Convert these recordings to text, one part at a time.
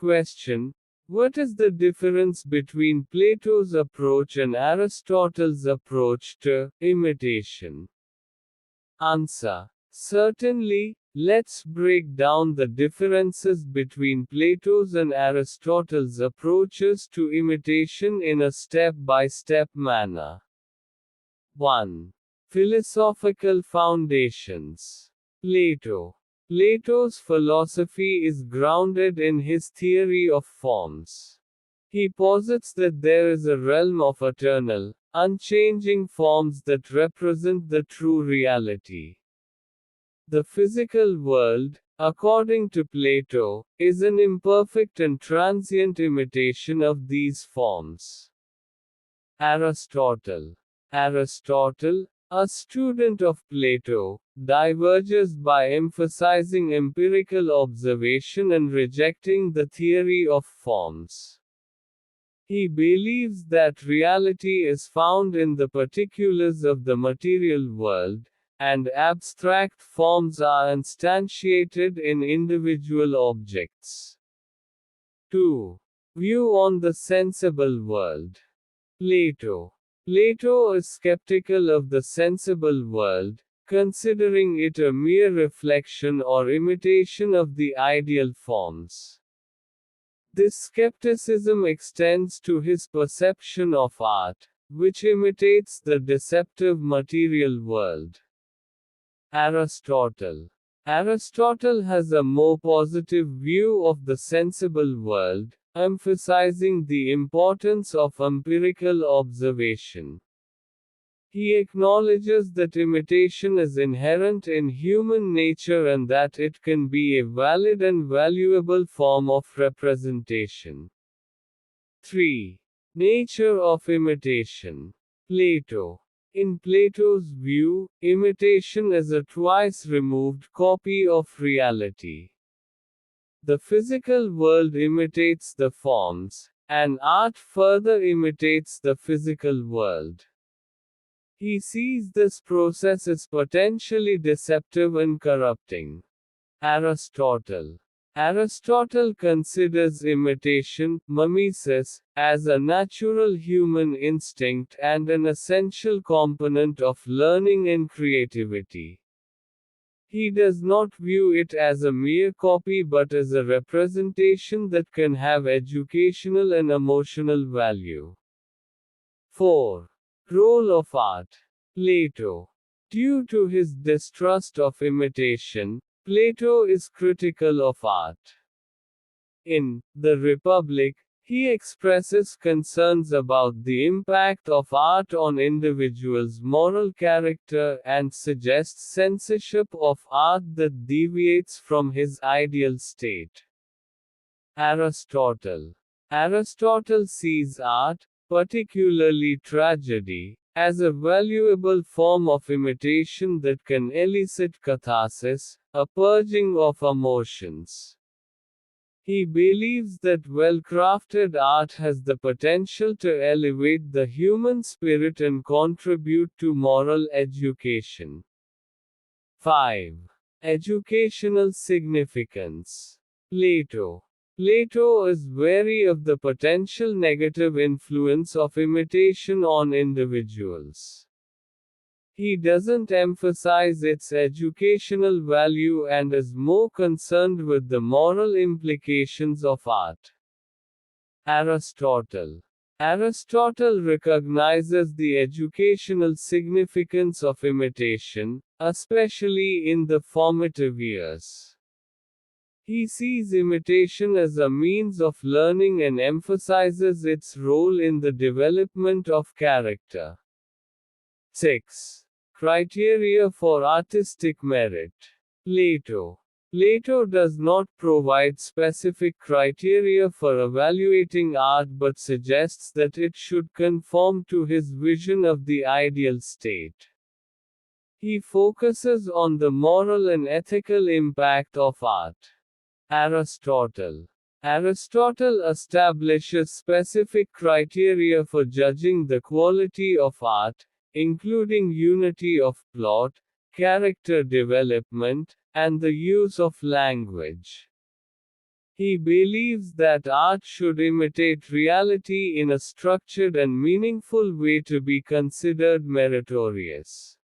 Question: what is the difference between Plato's approach and Aristotle's approach to imitation? Answer: certainly, let's break down the differences between Plato's and Aristotle's approaches to imitation in a step-by-step manner. 1. Philosophical foundations. Plato's philosophy is grounded in his theory of forms. He posits that there is a realm of eternal, unchanging forms that represent the true reality. The physical world, according to Plato, is an imperfect and transient imitation of these forms. Aristotle, a student of Plato, diverges by emphasizing empirical observation and rejecting the theory of forms. He believes that reality is found in the particulars of the material world, and abstract forms are instantiated in individual objects. 2. View on the sensible world. Plato is skeptical of the sensible world, considering it a mere reflection or imitation of the ideal forms. This skepticism extends to his perception of art, which imitates the deceptive material world. Aristotle has a more positive view of the sensible world, emphasizing the importance of empirical observation. He acknowledges that imitation is inherent in human nature and that it can be a valid and valuable form of representation. 3. Nature of imitation. In Plato's view, imitation is a twice-removed copy of reality. The physical world imitates the forms, and art further imitates the physical world. He sees this process as potentially deceptive and corrupting. Aristotle considers imitation, mimesis, as a natural human instinct and an essential component of learning and creativity. He does not view it as a mere copy but as a representation that can have educational and emotional value. 4. Role of art. Due to his distrust of imitation, Plato is critical of art. In The Republic, he expresses concerns about the impact of art on individuals' moral character and suggests censorship of art that deviates from his ideal state. Aristotle sees art, particularly tragedy, as a valuable form of imitation that can elicit catharsis, a purging of emotions. He believes that well-crafted art has the potential to elevate the human spirit and contribute to moral education. 5. Educational significance. Plato is wary of the potential negative influence of imitation on individuals. He doesn't emphasize its educational value and is more concerned with the moral implications of art. Aristotle recognizes the educational significance of imitation, especially in the formative years. He sees imitation as a means of learning and emphasizes its role in the development of character. 6. Criteria for artistic merit. Plato does not provide specific criteria for evaluating art but suggests that it should conform to his vision of the ideal state. He focuses on the moral and ethical impact of art. Aristotle establishes specific criteria for judging the quality of art, including unity of plot, character development, and the use of language. He believes that art should imitate reality in a structured and meaningful way to be considered meritorious.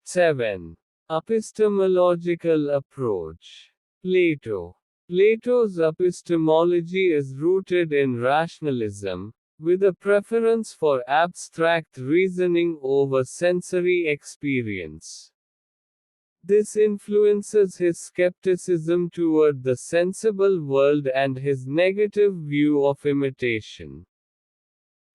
7. Epistemological approach. Plato. Plato's epistemology is rooted in rationalism, with a preference for abstract reasoning over sensory experience. This influences his skepticism toward the sensible world and his negative view of imitation.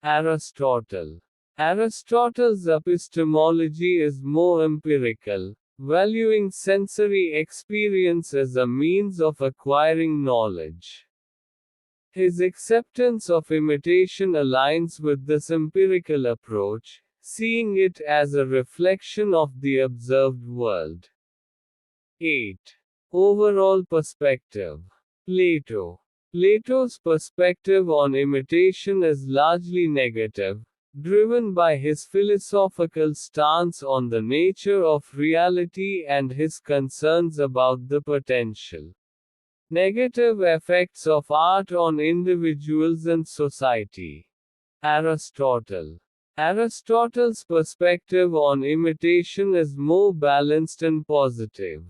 Aristotle. Aristotle's epistemology is more empirical, valuing sensory experience as a means of acquiring knowledge. His acceptance of imitation aligns with this empirical approach, seeing it as a reflection of the observed world. 8. Overall perspective. Plato. Plato's perspective on imitation is largely negative, driven by his philosophical stance on the nature of reality and his concerns about the potential negative effects of art on individuals and society. Aristotle. Aristotle's perspective on imitation is more balanced and positive.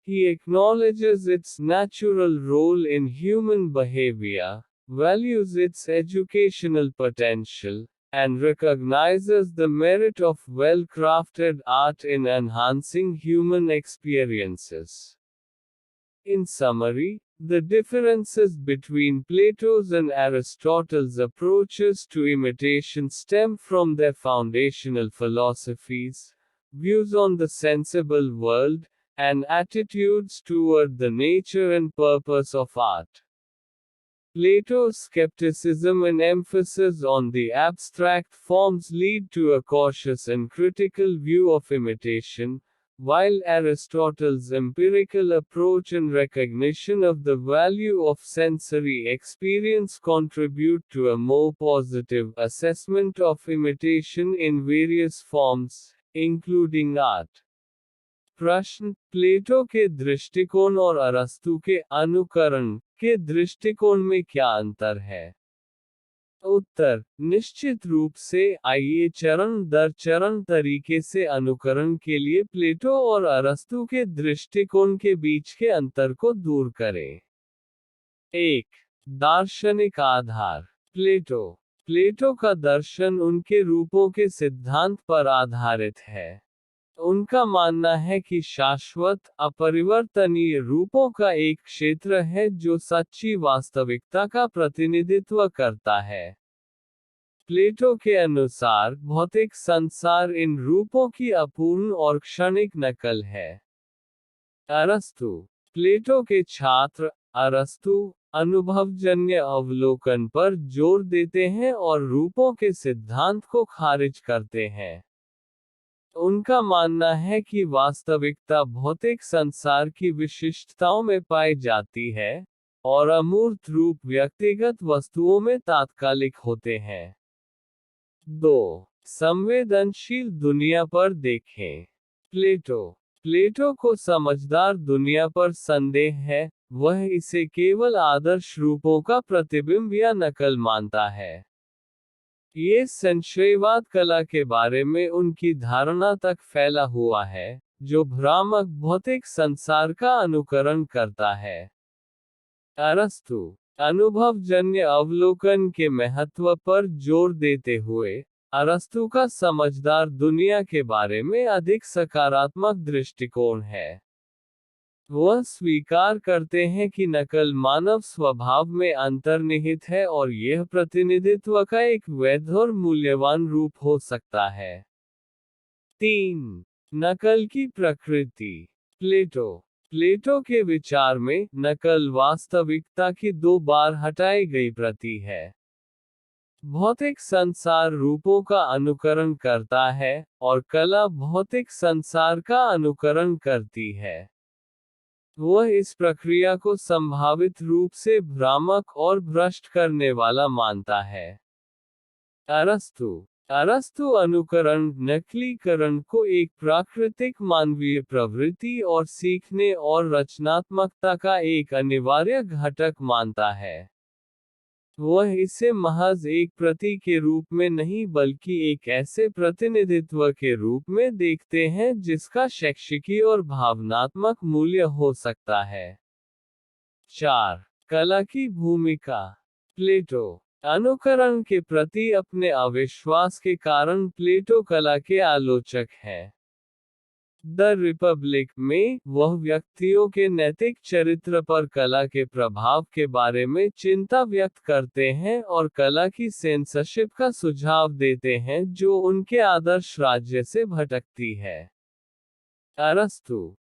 He acknowledges its natural role in human behavior, values its educational potential, and recognizes the merit of well-crafted art in enhancing human experiences. In summary, the differences between Plato's and Aristotle's approaches to imitation stem from their foundational philosophies, views on the sensible world, and attitudes toward the nature and purpose of art. Plato's skepticism and emphasis on the abstract forms lead to a cautious and critical view of imitation, while Aristotle's empirical approach and recognition of the value of sensory experience contribute to a more positive assessment of imitation in various forms, including art. प्रश्न, प्लेटो के दृष्टिकोण और अरस्तु के अनुकरण के दृष्टिकोण में क्या अंतर है? उत्तर, निश्चित रूप से, आइए चरण दर चरण तरीके से अनुकरण के लिए प्लेटो और अरस्तु के दृष्टिकोण के बीच के अंतर को दूर करें। 1. दार्शनिक आधार। प्लेटो का दर्शन उनके रूपों के सिद्धांत पर आधारित है। उनका मानना है कि शाश्वत, अपरिवर्तनीय रूपों का एक क्षेत्र है जो सच्ची वास्तविकता का प्रतिनिधित्व करता है। प्लेटो के अनुसार भौतिक संसार इन रूपों की अपूर्ण और क्षणिक नकल है। अरस्तु। प्लेटो के छात्र, अरस्तु, अनुभवजन्य अवलोकन पर जोर देते हैं और रूपों के सिद्धांत को खारिज करते हैं। उनका मानना है कि वास्तविकता भौतिक संसार की विशिष्टताओं में पाई जाती है, और अमूर्त रूप व्यक्तिगत वस्तुओं में तात्कालिक होते हैं। 2. संवेदनशील दुनिया पर देखें। प्लेटो को समझदार दुनिया पर संदेह है, वह इसे केवल आदर्श रूपों का प्रतिबिंब या नकल मानता है। ये संशयवाद कला के बारे में उनकी धारणा तक फैला हुआ है, जो भ्रामक भौतिक संसार का अनुकरण करता है। अरस्तु। अनुभवजन्य अवलोकन के महत्व पर जोर देते हुए, अरस्तु का समझदार दुनिया के बारे में अधिक सकारात्मक दृष्टिकोण है। वह स्वीकार करते हैं कि नकल मानव स्वभाव में अंतर्निहित है और यह प्रतिनिधित्व का एक वैध और मूल्यवान रूप हो सकता है। 3. नकल की प्रकृति। प्लेटो के विचार में, नकल वास्तविकता की 2 बार हटाई गई प्रति है। भौतिक संसार रूपों का अनुकरण करता है, और कला भौतिक संसार का अनुकरण करती है। वह इस प्रक्रिया को संभावित रूप से भ्रामक और भ्रष्ट करने वाला मानता है। अरस्तु। अरस्तु अनुकरण नकलीकरण को एक प्राकृतिक मानवीय प्रवृत्ति और सीखने और रचनात्मकता का एक अनिवार्य घटक मानता है। वह इसे महज एक प्रति के रूप में नहीं बल्कि एक ऐसे प्रतिनिधित्व के रूप में देखते हैं जिसका शैक्षिकी और भावनात्मक मूल्य हो सकता है। 4. कला की भूमिका। प्लेटो। अनुकरण के प्रति अपने अविश्वास के कारण प्लेटो कला के आलोचक हैं। द रिपब्लिक में, वह व्यक्तियों के नैतिक चरित्र पर कला के प्रभाव के बारे में चिंता व्यक्त करते हैं और कला की सेंसरशिप का सुझाव देते हैं जो उनके आदर्श राज्य से भटकती है।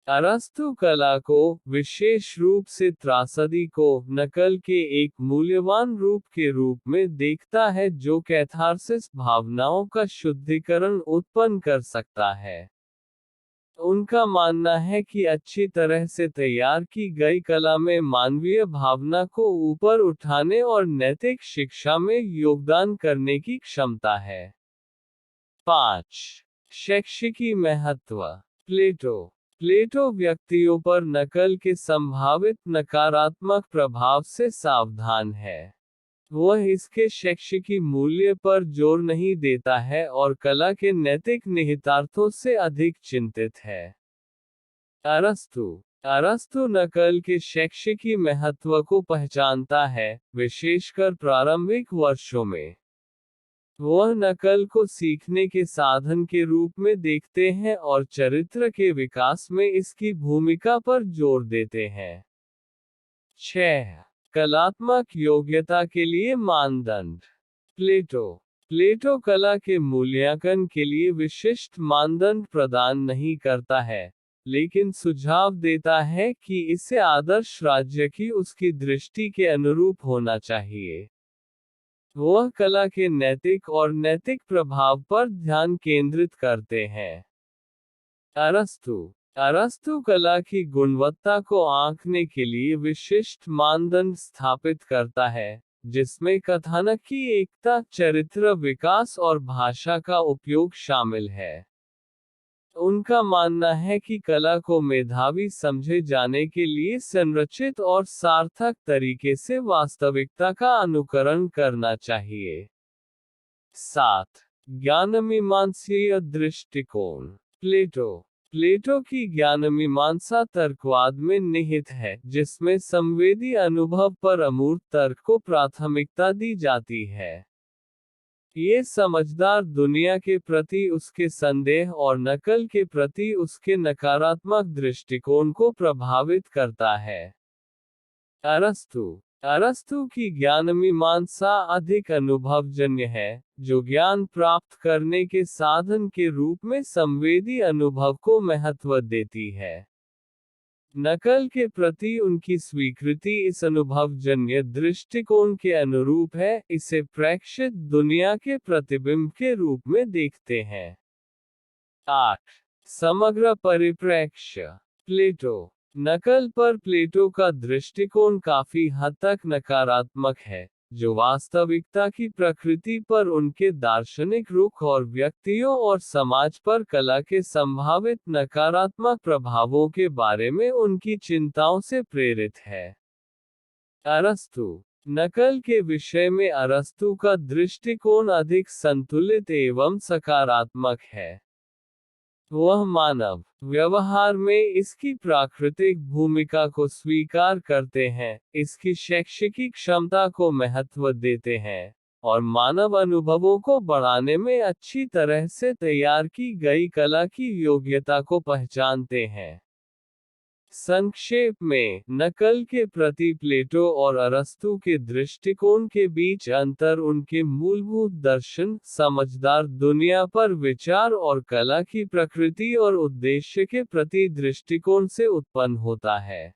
अरस्तु कला को, विशेष रूप से त्रासदी को, नकल के एक मूल्यवान रूप के रूप में देखता है जो कैथार्सिस भावनाओं का शुद्धिकरण उत्पन्न कर सकता है। उनका मानना है कि अच्छी तरह से तैयार की गई कला में मानवीय भावना को ऊपर उठाने और नैतिक शिक्षा में योगदान करने की क्षमता है। 5. शैक्षिकी महत्व। प्लेटो व्यक्तियों पर नकल के संभावित नकारात्मक प्रभाव से सावधान है। वह इसके शैक्षिकी मूल्य पर जोर नहीं देता है और कला के नैतिक निहितार्थों से अधिक चिंतित है। अरस्तु नकल के शैक्षिकी महत्व को पहचानता है, विशेषकर प्रारंभिक वर्षों में। वह नकल को सीखने के साधन के रूप में देखते हैं और चरित्र के विकास में इसकी भूमिका पर जोर देते हैं। 6. कलात्मक योग्यता के लिए मानदंड। प्लेटो कला के मूल्यांकन के लिए विशिष्ट मानदंड प्रदान नहीं करता है, लेकिन सुझाव देता है कि इसे आदर्श राज्य की उसकी दृष्टि के अनुरूप होना चाहिए। वह कला के नैतिक प्रभाव पर ध्यान केंद्रित करते हैं। अरस्तु कला की गुणवत्ता को आंकने के लिए विशिष्ट मानदंड स्थापित करता है, जिसमें कथानक की एकता, चरित्र विकास और भाषा का उपयोग शामिल है। उनका मानना है कि कला को मेधावी समझे जाने के लिए संरचित और सार्थक तरीके से वास्तविकता का अनुकरण करना चाहिए। 7. ज्ञानमीमांसीय दृष्टिकोण। प्लेटो की ज्ञानमीमांसा तर्कवाद में निहित है, जिसमें संवेदी अनुभव पर अमूर्त तर्क को प्राथमिकता दी जाती है। ये समझदार दुनिया के प्रति उसके संदेह और नकल के प्रति उसके नकारात्मक दृष्टिकोण को प्रभावित करता है। अरस्तु की ज्ञानमीमांसा अधिक अनुभवजन्य है, जो ज्ञान प्राप्त करने के साधन के रूप में संवेदी अनुभव को महत्व देती है। नकल के प्रति उनकी स्वीकृति इस अनुभवजन्य दृष्टिकोण के अनुरूप है, इसे प्रेक्षित दुनिया के प्रतिबिंब के रूप में देखते हैं। 8. समग्र परिप्रेक्ष्य। नकल पर प्लेटो का दृष्टिकोण काफी हद तक नकारात्मक है, जो वास्तविकता की प्रकृति पर उनके दार्शनिक रुख और व्यक्तियों और समाज पर कला के संभावित नकारात्मक प्रभावों के बारे में उनकी चिंताओं से प्रेरित है। नकल के विषय में अरस्तु का दृष्टिकोण अधिक संतुलित एवं सकारात्मक है। वह मानव व्यवहार में इसकी प्राकृतिक भूमिका को स्वीकार करते हैं, इसकी शैक्षिकी क्षमता को महत्व देते हैं, और मानव अनुभवों को बढ़ाने में अच्छी तरह से तैयार की गई कला की योग्यता को पहचानते हैं। संक्षेप में, नकल के प्रति प्लेटो और अरस्तु के दृष्टिकोण के बीच अंतर उनके मूलभूत दर्शन, समझदार दुनिया पर विचार और कला की प्रकृति और उद्देश्य के प्रति दृष्टिकोण से उत्पन्न होता है।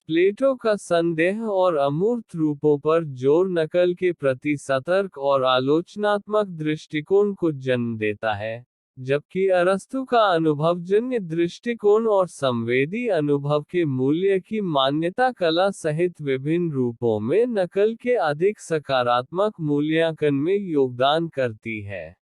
प्लेटो का संदेह और अमूर्त रूपों पर जोर नकल के प्रति सतर्क और आलोचनात्मक दृष्टिकोण को जन्म देता है, जबकि अरस्तु का अनुभवजन्य दृष्टिकोण और संवेदी अनुभव के मूल्य की मान्यता कला सहित विभिन्न रूपों में नकल के अधिक सकारात्मक मूल्यांकन में योगदान करती है।